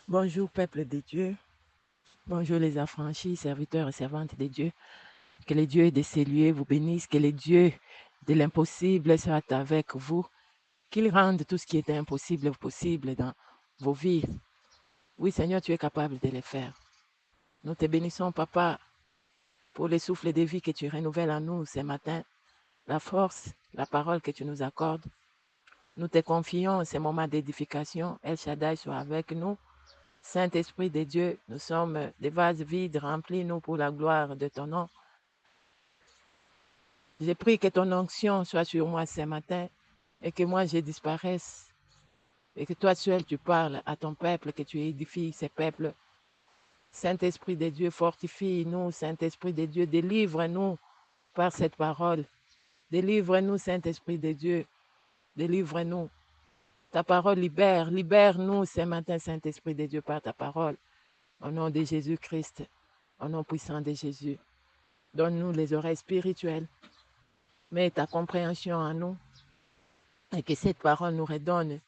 Bonjour, peuple de Dieu. Bonjour, les affranchis, serviteurs et servantes de Dieu. Que les dieux de ces lieux vous bénissent. Que les dieux de l'impossible soient avec vous. Qu'ils rendent tout ce qui est impossible possible dans vos vies. Oui, Seigneur, tu es capable de le faire. Nous te bénissons, Papa, pour le souffle de vie que tu renouvelles en nous ce matin, la force, la parole que tu nous accordes. Nous te confions ces moments d'édification. El Shaddai soit avec nous. Saint-Esprit de Dieu, nous sommes des vases vides, remplis-nous pour la gloire de ton nom. J'ai prie que ton onction soit sur moi ce matin et que moi je disparaisse et que toi seul tu parles à ton peuple, que tu édifies ces peuples. Saint-Esprit de Dieu, fortifie-nous. Saint-Esprit de Dieu, délivre-nous par cette parole. Délivre-nous, Saint-Esprit de Dieu, délivre-nous. Ta parole libère, libère-nous ce matin, Saint-Esprit de Dieu, par ta parole. Au nom de Jésus-Christ, au nom puissant de Jésus, donne-nous les oreilles spirituelles. Mets ta compréhension en nous et que cette parole nous redonne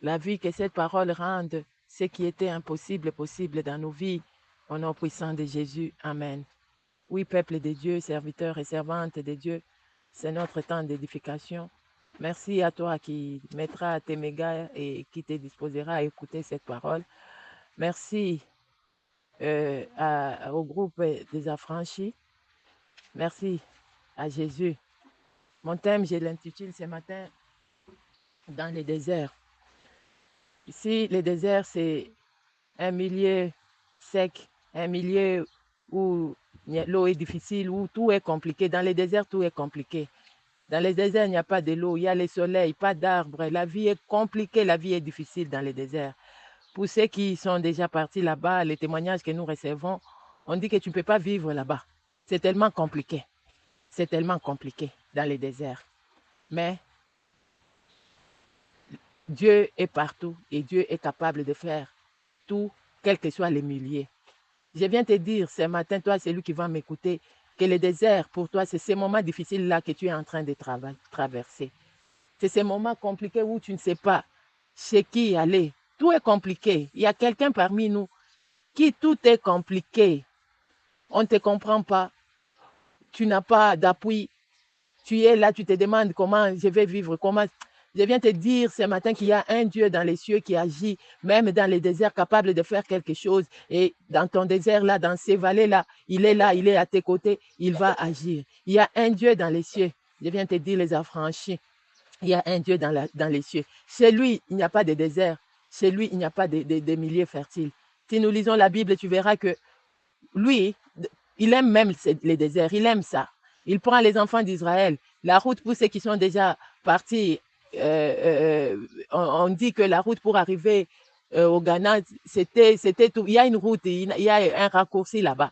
la vie, que cette parole rende ce qui était impossible possible dans nos vies. Au nom puissant de Jésus. Amen. Oui, peuple de Dieu, serviteurs et servantes de Dieu, c'est notre temps d'édification. Merci à toi qui mettras tes mégas et qui te disposera à écouter cette parole. Merci au groupe des affranchis. Merci à Jésus. Mon thème, je l'intitule ce matin dans le désert. Ici, le désert, c'est un milieu sec, un milieu où l'eau est difficile, où tout est compliqué. Dans les déserts, tout est compliqué. Dans les déserts, il n'y a pas de l'eau, il y a le soleil, pas d'arbres. La vie est compliquée, la vie est difficile dans les déserts. Pour ceux qui sont déjà partis là-bas, les témoignages que nous recevons, on dit que tu ne peux pas vivre là-bas. C'est tellement compliqué. C'est tellement compliqué dans les déserts. Mais Dieu est partout et Dieu est capable de faire tout, quels que soient les milliers. Je viens te dire ce matin, toi, celui qui va m'écouter, que le désert, pour toi, c'est ces moments difficiles-là que tu es en train de traverser. C'est ces moments compliqués où tu ne sais pas chez qui aller. Tout est compliqué. Il y a quelqu'un parmi nous qui tout est compliqué. On ne te comprend pas. Tu n'as pas d'appui. Tu es là, tu te demandes comment je vais vivre, comment. Je viens te dire ce matin qu'il y a un Dieu dans les cieux qui agit, même dans les déserts, capable de faire quelque chose. Et dans ton désert, là, dans ces vallées-là, il est à tes côtés, il va agir. Il y a un Dieu dans les cieux. Je viens te dire, les affranchis, il y a un Dieu dans les cieux. Chez lui, il n'y a pas de désert. Chez lui, il n'y a pas de milieux fertiles. Si nous lisons la Bible, tu verras que lui, il aime même les déserts, il aime ça. Il prend les enfants d'Israël. La route pour ceux qui sont déjà partis, on dit que la route pour arriver au Ghana, c'était tout. Il y a une route, il y a un raccourci là-bas.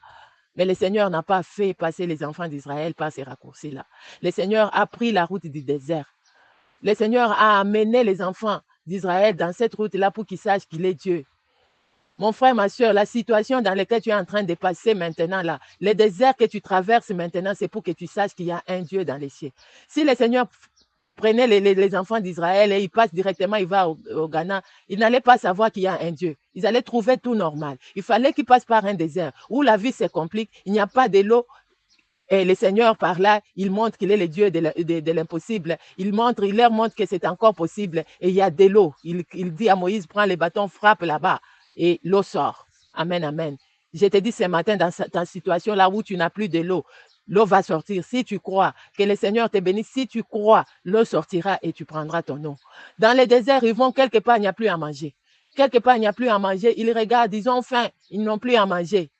Mais le Seigneur n'a pas fait passer les enfants d'Israël par ces raccourcis-là. Le Seigneur a pris la route du désert. Le Seigneur a amené les enfants d'Israël dans cette route-là pour qu'ils sachent qu'il est Dieu. Mon frère, ma soeur, la situation dans laquelle tu es en train de passer maintenant, là, les déserts que tu traverses maintenant, c'est pour que tu saches qu'il y a un Dieu dans les cieux. Si le Seigneur prenait les enfants d'Israël et il passe directement, il va au Ghana, ils n'allaient pas savoir qu'il y a un Dieu. Ils allaient trouver tout normal. Il fallait qu'ils passent par un désert où la vie se complique, il n'y a pas de l'eau. Et le Seigneur, par là, il montre qu'il est le Dieu de l'impossible. Il leur montre que c'est encore possible. Et il y a de l'eau. Il dit à Moïse, prends les bâtons, frappe là-bas. Et l'eau sort. Amen, amen. Je te dis ce matin, dans ta situation là où tu n'as plus de l'eau, l'eau va sortir. Si tu crois que le Seigneur te bénisse, si tu crois, l'eau sortira et tu prendras ton eau. Dans les déserts, ils vont quelque part, il n'y a plus à manger. Quelque part, il n'y a plus à manger. Ils regardent, ils ont faim, ils n'ont plus à manger.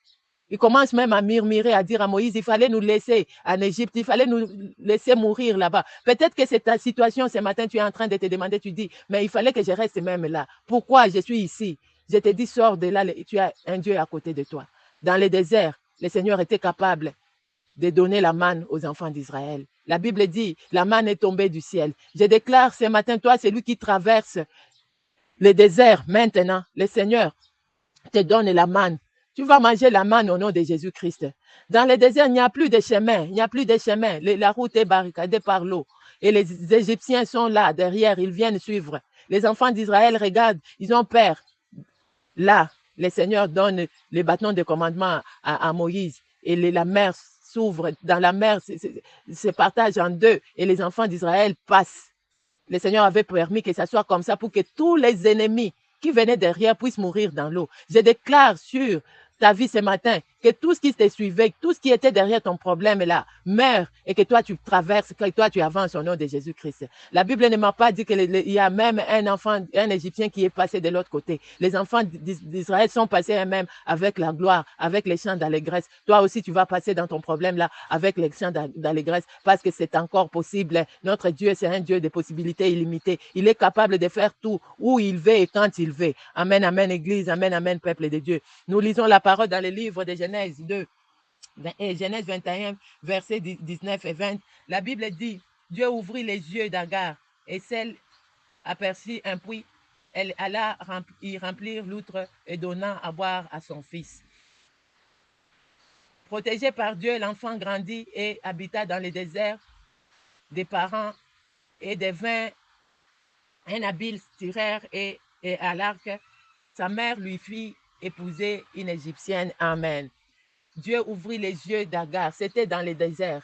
Il commence même à murmurer, à dire à Moïse, il fallait nous laisser en Égypte, il fallait nous laisser mourir là-bas. Peut-être que c'est ta situation ce matin, tu es en train de te demander, tu dis, mais il fallait que je reste même là. Pourquoi je suis ici? Je te dis, sors de là, tu as un Dieu à côté de toi. Dans le désert, le Seigneur était capable de donner la manne aux enfants d'Israël. La Bible dit, la manne est tombée du ciel. Je déclare ce matin, toi, c'est lui qui traverse le désert maintenant. Le Seigneur te donne la manne. Tu vas manger la manne au nom de Jésus-Christ. Dans le désert, il n'y a plus de chemin. Il n'y a plus de chemin. La route est barricadée par l'eau. Et les Égyptiens sont là, derrière. Ils viennent suivre. Les enfants d'Israël regardent. Ils ont peur. Là, le Seigneur donne les bâtons de commandement à Moïse et la mer s'ouvre. Dans la mer, se partage en deux et les enfants d'Israël passent. Le Seigneur avait permis que ça soit comme ça pour que tous les ennemis qui venaient derrière puissent mourir dans l'eau. Je déclare sur ta vie ce matin que tout ce qui te suivait, tout ce qui était derrière ton problème là, meurt et que toi tu traverses, que toi tu avances au nom de Jésus-Christ. La Bible ne m'a pas dit qu'il y a même un enfant, un Égyptien qui est passé de l'autre côté. Les enfants d'Israël sont passés eux-mêmes avec la gloire, avec les chants d'allégresse. Toi aussi tu vas passer dans ton problème là avec les chants d'allégresse parce que c'est encore possible. Notre Dieu, c'est un Dieu de possibilités illimitées. Il est capable de faire tout où il veut et quand il veut. Amen, amen, Église, amen, amen, peuple de Dieu. Nous lisons la parole dans le livre de Genèse 2, Genèse 21, versets 19 et 20. La Bible dit, Dieu ouvrit les yeux d'Agar et celle aperçut un puits. Elle alla y remplir l'outre et donna à boire à son fils. Protégé par Dieu, l'enfant grandit et habita dans le désert des parents et devint un habile tireur et à l'arc. Sa mère lui fit épouser une Égyptienne. Amen. Dieu ouvrit les yeux d'Agar. C'était dans le désert.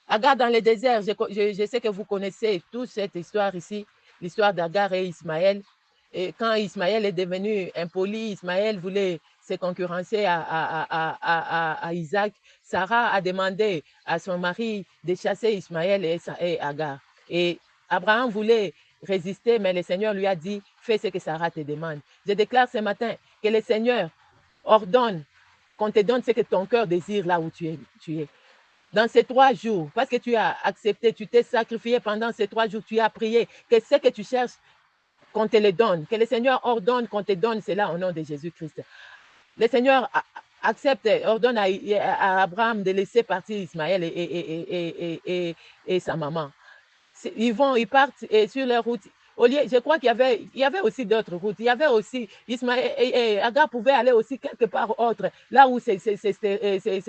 Agar dans le désert, je sais que vous connaissez toute cette histoire ici, l'histoire d'Agar et Ismaël. Et quand Ismaël est devenu impoli, Ismaël voulait se concurrencer à Isaac. Sarah a demandé à son mari de chasser Ismaël et Agar. Et Abraham voulait résister, mais le Seigneur lui a dit, fais ce que Sarah te demande. Je déclare ce matin que le Seigneur ordonne qu'on te donne ce que ton cœur désire là où tu es. Dans ces 3 jours, parce que tu as accepté, tu t'es sacrifié pendant ces 3 jours, tu as prié, que ce que tu cherches, qu'on te le donne, que le Seigneur ordonne qu'on te donne cela au nom de Jésus-Christ. Le Seigneur accepte, ordonne à Abraham de laisser partir Ismaël et sa maman. Ils partent sur leur route. Au lieu, je crois qu'il y avait aussi d'autres routes. Il y avait aussi, Ismaël et Agar pouvait aller aussi quelque part autre, là où c'est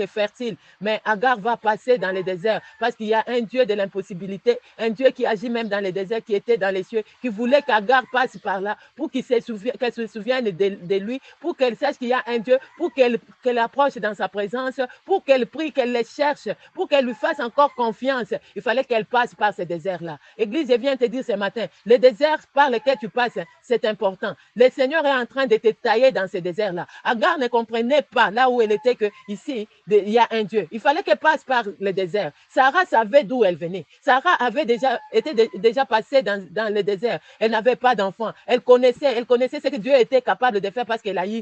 fertile. Mais Agar va passer dans le désert parce qu'il y a un Dieu de l'impossibilité, un Dieu qui agit même dans le désert, qui était dans les cieux, qui voulait qu'Agar passe par là pour qu'elle se souvienne de lui, pour qu'elle sache qu'il y a un Dieu, pour qu'elle approche dans sa présence, pour qu'elle prie, qu'elle le cherche, pour qu'elle lui fasse encore confiance. Il fallait qu'elle passe par ce désert-là. Église, je viens te dire ce matin, le désert par lequel tu passes, c'est important. Le Seigneur est en train de te tailler dans ce désert-là. Agar ne comprenait pas là où elle était que ici, il y a un Dieu. Il fallait qu'elle passe par le désert. Sarah savait d'où elle venait. Sarah avait déjà passé dans le désert. Elle n'avait pas d'enfant. Elle connaissait ce que Dieu était capable de faire parce qu'elle a eu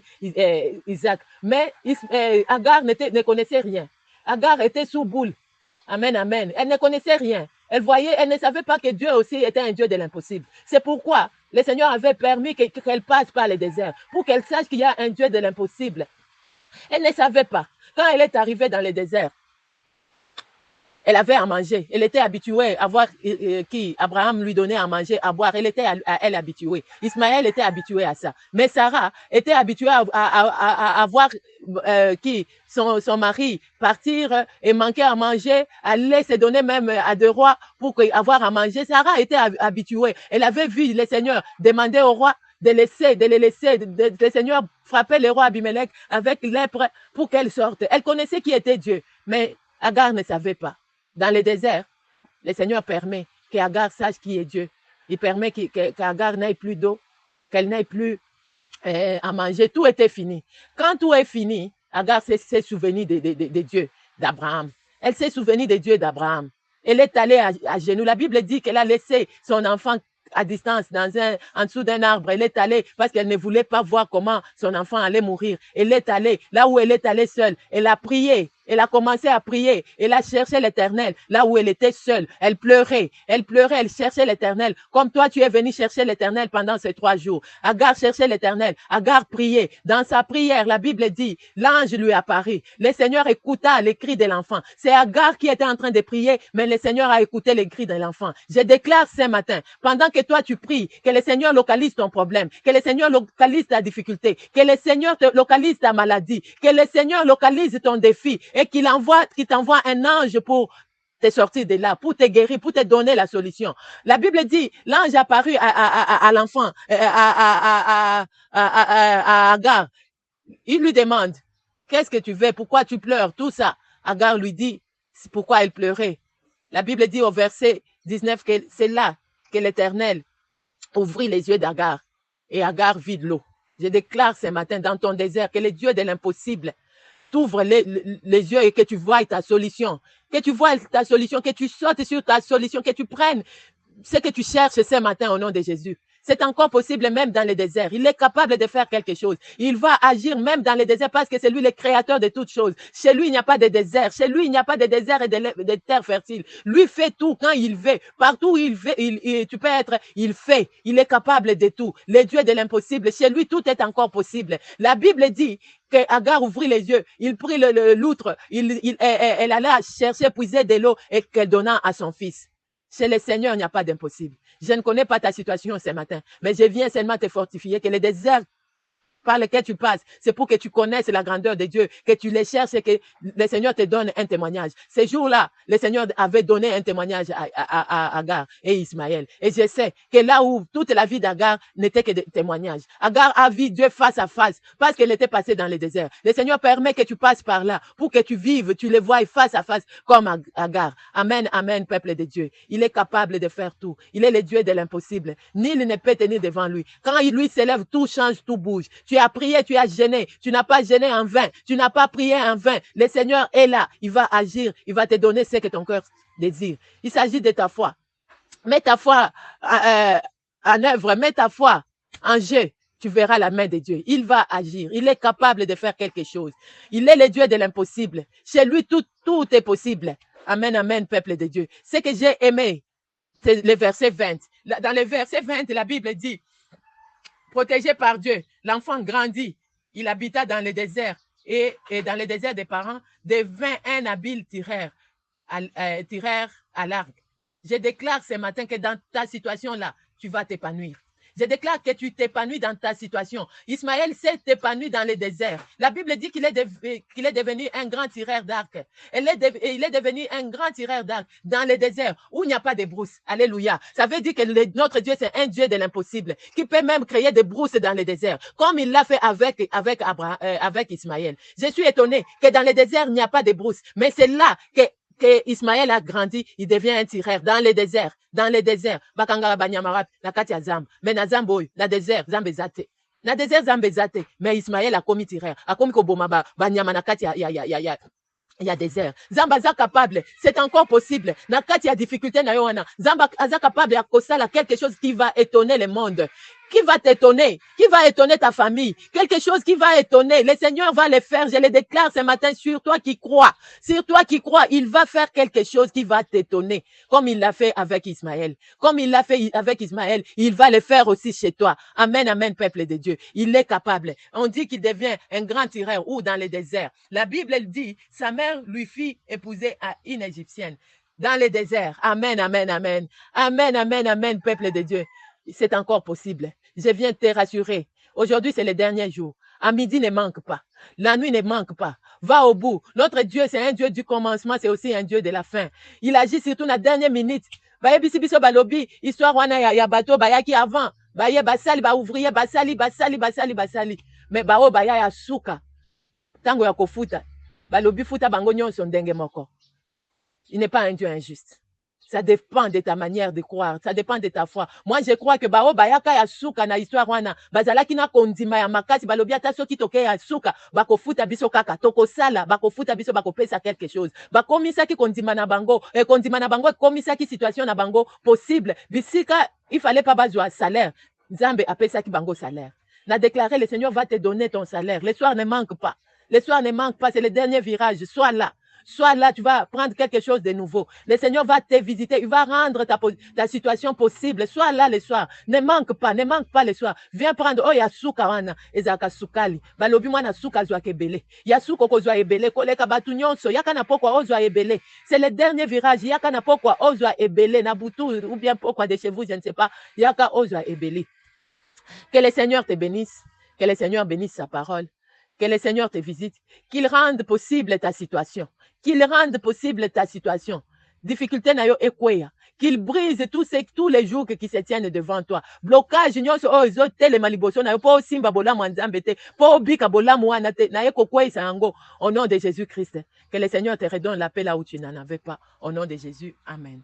Isaac. Mais Agar ne connaissait rien. Agar était sous boule. Amen, amen. Elle ne connaissait rien. Elle ne savait pas que Dieu aussi était un Dieu de l'impossible. C'est pourquoi le Seigneur avait permis qu'elle passe par le désert, pour qu'elle sache qu'il y a un Dieu de l'impossible. Elle ne savait pas. Quand elle est arrivée dans le désert, elle avait à manger. Elle était habituée à voir Abraham lui donnait à manger, à boire. Elle était elle habituée. Ismaël était habitué à ça. Mais Sarah était habituée à voir son mari partir et manquer à manger, aller se donner même à deux rois pour avoir à manger. Sarah était habituée. Elle avait vu le Seigneur demander au roi de les laisser. Le Seigneur frappait le roi Abimelech avec lèpre pour qu'elle sorte. Elle connaissait qui était Dieu, mais Agar ne savait pas. Dans le désert, le Seigneur permet qu'Agar sache qui est Dieu. Il permet qu'Agar n'ait plus d'eau, qu'elle n'ait plus à manger. Tout était fini. Quand tout est fini, Agar s'est souvenue de Dieu d'Abraham. Elle s'est souvenue de Dieu d'Abraham. Elle est allée à genoux. La Bible dit qu'elle a laissé son enfant à distance, en dessous d'un arbre. Elle est allée parce qu'elle ne voulait pas voir comment son enfant allait mourir. Elle est allée là où elle est allée seule. Elle a prié. Elle a commencé à prier. Elle a cherché l'Éternel là où elle était seule. Elle pleurait, elle cherchait l'Éternel. Comme toi, tu es venu chercher l'Éternel pendant ces 3 jours. Agar cherchait l'Éternel. Agar priait. Dans sa prière, la Bible dit, l'ange lui apparut. Le Seigneur écouta les cris de l'enfant. C'est Agar qui était en train de prier, mais le Seigneur a écouté les cris de l'enfant. Je déclare ce matin, pendant que toi tu pries, que le Seigneur localise ton problème, que le Seigneur localise ta difficulté, que le Seigneur localise ta maladie, que le Seigneur localise ton défi, et qu'il t'envoie un ange pour te sortir de là, pour te guérir, pour te donner la solution. La Bible dit, l'ange apparut à l'enfant, à Agar. Il lui demande, qu'est-ce que tu veux? Pourquoi tu pleures? Tout ça. Agar lui dit, c'est pourquoi elle pleurait. La Bible dit au verset 19 que c'est là que l'Éternel ouvrit les yeux d'Agar et Agar vit de l'eau. Je déclare ce matin dans ton désert que le Dieu de l'impossible t'ouvre les yeux et que tu vois ta solution. Que tu vois ta solution, que tu sautes sur ta solution, que tu prennes ce que tu cherches ce matin au nom de Jésus. C'est encore possible même dans le désert. Il est capable de faire quelque chose. Il va agir même dans le désert parce que c'est lui le créateur de toutes choses. Chez lui, il n'y a pas de désert. Chez lui, il n'y a pas de désert et de terre fertile. Lui fait tout quand il veut. Partout où il veut, tu peux être, il fait. Il est capable de tout. Le Dieu de l'impossible. Chez lui, tout est encore possible. La Bible dit que Agar ouvrit les yeux. Il prit l'outre. Elle alla chercher, puiser de l'eau et qu'elle donna à son fils. Chez le Seigneur, il n'y a pas d'impossible. Je ne connais pas ta situation ce matin, mais je viens seulement te fortifier que les déserts par lequel tu passes, c'est pour que tu connaisses la grandeur de Dieu, que tu les cherches et que le Seigneur te donne un témoignage. Ces jours-là, le Seigneur avait donné un témoignage à Agar et Ismaël. Et je sais que là où toute la vie d'Agar n'était que des témoignages. Agar a vu Dieu face à face parce qu'elle était passée dans le désert. Le Seigneur permet que tu passes par là pour que tu vives, tu les vois face à face comme Agar. Amen, amen, peuple de Dieu. Il est capable de faire tout. Il est le Dieu de l'impossible. Nul ne peut tenir devant lui. Quand lui s'élève, tout change, tout bouge. Tu as prié, tu as gêné. Tu n'as pas gêné en vain. Tu n'as pas prié en vain. Le Seigneur est là. Il va agir. Il va te donner ce que ton cœur désire. Il s'agit de ta foi. Mets ta foi en œuvre. Mets ta foi en jeu. Tu verras la main de Dieu. Il va agir. Il est capable de faire quelque chose. Il est le Dieu de l'impossible. Chez lui, tout est possible. Amen, amen, peuple de Dieu. Ce que j'ai aimé, c'est le verset 20. Dans le verset 20, la Bible dit, protégé par Dieu, l'enfant grandit. Il habita dans le désert et dans le désert des parents devint un habile tireur à l'arc. Je déclare ce matin que dans ta situation-là, tu vas t'épanouir. Je déclare que tu t'épanouis dans ta situation. Ismaël s'est épanoui dans le désert. La Bible dit qu'il est devenu un grand tireur d'arc. Il est devenu un grand tireur d'arc dans le désert où il n'y a pas de brousse. Alléluia. Ça veut dire que notre Dieu, c'est un Dieu de l'impossible qui peut même créer des brousses dans le désert, comme il l'a fait avec Ismaël. Je suis étonné que dans le désert, il n'y a pas de brousse. Mais c'est là que Ismaël a grandi, il devient un tireur dans les déserts. Dans les déserts. Bakanga banyamarat, na kati ya zam. Mais na zamboy, na désert, zambezate. Na désert, zambezate. Mais Ismaël a commis tireur. A commis koboma banyama na kati il y a désert. Zamba za capable, c'est encore possible. Na kati ya difficulté na yoana. Zamba za capable ya kosala quelque chose qui va étonner le monde. Qui va t'étonner? Qui va étonner ta famille? Quelque chose qui va étonner. Le Seigneur va le faire. Je le déclare ce matin sur toi qui crois. Sur toi qui crois, il va faire quelque chose qui va t'étonner. Comme il l'a fait avec Ismaël. Comme il l'a fait avec Ismaël, il va le faire aussi chez toi. Amen, amen, peuple de Dieu. Il est capable. On dit qu'il devient un grand tireur ou dans le désert. La Bible dit, sa mère lui fit épouser à une Égyptienne. Dans le désert. Amen, amen, amen. Amen, amen, amen, peuple de Dieu. C'est encore possible. Je viens te rassurer. Aujourd'hui, c'est le dernier jour. À midi ne manque pas. La nuit ne manque pas. Va au bout. Notre Dieu, c'est un Dieu du commencement, c'est aussi un Dieu de la fin. Il agit surtout dans la dernière minute. Baye bisi biso balobi, histoire wana ya bato bayaki avant. Baye basali, ba ouvrier, basali. Mais bao baya ya suka. Tango ya kofuta. Balobi futa bango nyonso ndenge moko. Il n'est pas un Dieu injuste. Ça dépend de ta manière de croire. Ça dépend de ta foi. Moi, je crois que bao bayaka ya suka na histoire wana. Bazalaki na kondima ya makasi balobi ata soki toke ya suka. Bako futa biso kaka. Toko sala. Bako futa biso bako pesa quelque chose. Bako misaki kondima na bango. Kondima na bango komisaki situation na bango possible. Bisika, il fallait pas bazwa salaire. Nzambe apesaki bango salaire. Na déclaré, le Seigneur va te donner ton salaire. Le soir ne manque pas. Le soir ne manque pas. C'est le dernier virage. Sois là. Sois là, tu vas prendre quelque chose de nouveau. Le Seigneur va te visiter, il va rendre ta situation possible. Sois là le soir. Ne manque pas le soir. Viens prendre, oh, ya suka wana, ezaka sukali. Balobi mwana suka zwa kebele. Ya suka ko zwa ebele, koleka batu nyonso, yaka na pokwa ozwa ebele. C'est le dernier virage, yaka na pokwa ozwa ebele, na butu, ou bien pokwa de chez vous, je ne sais pas, yaka ozwa ebele. Que le Seigneur te bénisse, que le Seigneur bénisse sa parole, que le Seigneur te visite, qu'il rende possible ta situation. Qu'il rende possible ta situation. difficulté na yo ekweya. Qu'il brise tous les jours qui se tiennent devant toi. Blocage, nyonso o zo telema liboso na yo po simba bolamu nzambe te, po bika bolamu wana te, na ye kokweyisa yango au nom de Jésus-Christ. Que le Seigneur te redonne la paix là où tu n'en avais pas. Au nom de Jésus, amen.